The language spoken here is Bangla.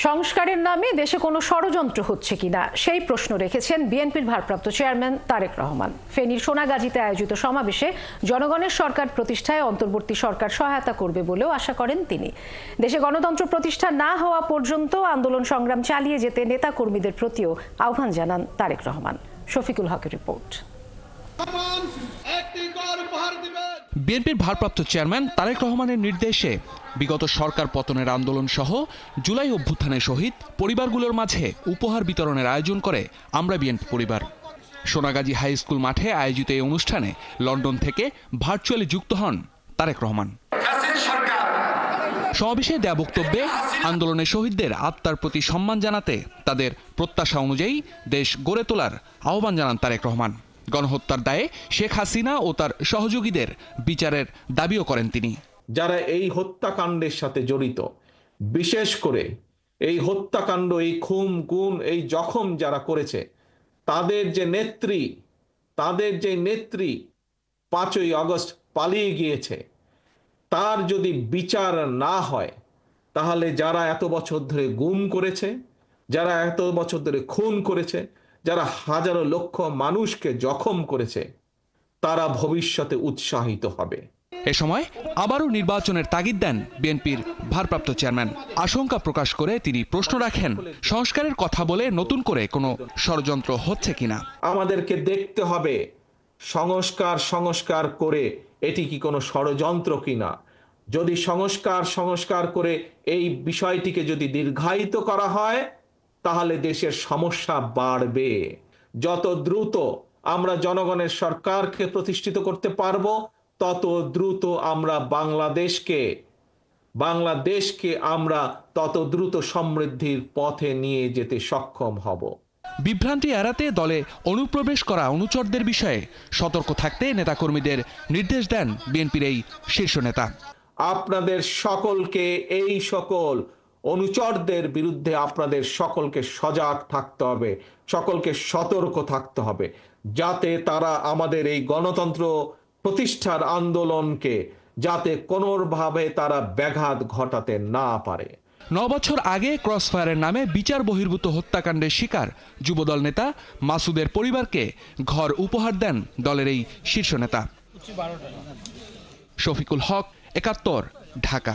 সংস্কারের নামে দেশে কোনো ষড়যন্ত্র হচ্ছে কিনা সেই প্রশ্ন রেখেছেন বিএনপির ভারপ্রাপ্ত চেয়ারম্যান তারেক রহমান। ফেনীর সোনাগাজীতে আয়োজিত সমাবেশে জনগণের সরকার প্রতিষ্ঠায় অন্তর্বর্তী সরকার সহায়তা করবে বলেও আশা করেন তিনি। দেশে গণতন্ত্র প্রতিষ্ঠা না হওয়া পর্যন্ত আন্দোলন সংগ্রাম চালিয়ে যেতে নেতাকর্মীদের প্রতিও আহ্বান জানান তারেক রহমান। শফিকুল হকের রিপোর্ট। বিএনপির ভারপ্রাপ্ত চেয়ারম্যান তারেক রহমানের নির্দেশে বিগত সরকার পতনের আন্দোলন সহ জুলাই অভ্যুত্থানের শহীদ পরিবারগুলোর মাঝে উপহার বিতরণের আয়োজন করে আমরা বিএনপি পরিবার। সোনাগাজী হাই স্কুল মাঠে আয়োজিত এই অনুষ্ঠানে লন্ডন থেকে ভার্চুয়ালি যুক্ত হন তারেক রহমান। সমাবেশে দেয়া বক্তব্যে আন্দোলনের শহীদদের আত্মার প্রতি সম্মান জানাতে তাদের প্রত্যাশা অনুযায়ী দেশ গড়ে তোলার আহ্বান জানান তারেক রহমান। গণহত্যার দায়ে শেখ হাসিনা ও তার সহযোগীদের বিচারের দাবিও করেন তিনি। যারা এই হত্যাকাণ্ডের সাথে জড়িত, বিশেষ করে এই হত্যাকাণ্ড, এই খুন গুম, এই জখম যারা করেছে, তাদের যে নেত্রী 5ই আগস্ট পালিয়ে গিয়েছে, তার যদি বিচার না হয়, তাহলে যারা এত বছর ধরে গুম করেছে, যারা এত বছর ধরে খুন করেছে, যারা হাজারো লক্ষ মানুষকে জখম করেছে, তারা ভবিষ্যতে উৎসাহিত হবে। এ সময় আবারও নির্বাচনের তাগিদ দেন বিএনপির ভারপ্রাপ্ত চেয়ারম্যান। আশঙ্কা প্রকাশ করে তিনি প্রশ্ন রাখেন, সংস্কারের কথা বলে নতুন করে কোনো ষড়যন্ত্র হচ্ছে কিনা। আমাদেরকে দেখতে হবে সংস্কার করে এটি কি কোনো ষড়যন্ত্র কিনা। যদি সংস্কার করে এই বিষয়টিকে যদি দীর্ঘায়িত করা হয়, তাহলে দেশের সমস্যা বাড়বে। যত দ্রুত আমরা জনগণের সরকারকে প্রতিষ্ঠিত করতে পারবো, তত দ্রুত আমরা বাংলাদেশকে আমরা তত দ্রুত সমৃদ্ধির পথে নিয়ে যেতে সক্ষম হব। বিভ্রান্তি এড়াতে দলে অনুপ্রবেশ করা অনুচরদের বিষয়ে সতর্ক থাকতে নেতাকর্মীদের নির্দেশ দেন বিএনপির এই শীর্ষ নেতা। আপনাদের সকলকে, এই সকল অনুচরদের বিরুদ্ধে আপনাদের সকলকে সজাগ থাকতে হবে, সকলকে সতর্ক থাকতে হবে, যাতে তারা আমাদের এই গণতন্ত্র প্রতিষ্ঠার আন্দোলনকে যাতে কোনোভাবে তারা ব্যাঘাত ঘটাতে না পারে। 9 বছর আগে ক্রসফায়ারের নামে বিচার বহির্ভূত হত্যাকাণ্ডের শিকার যুবদল নেতা মাসুদের পরিবারকে ঘর উপহার দেন দলের এই শীর্ষ নেতা। শফিকুল হক, 71, ঢাকা।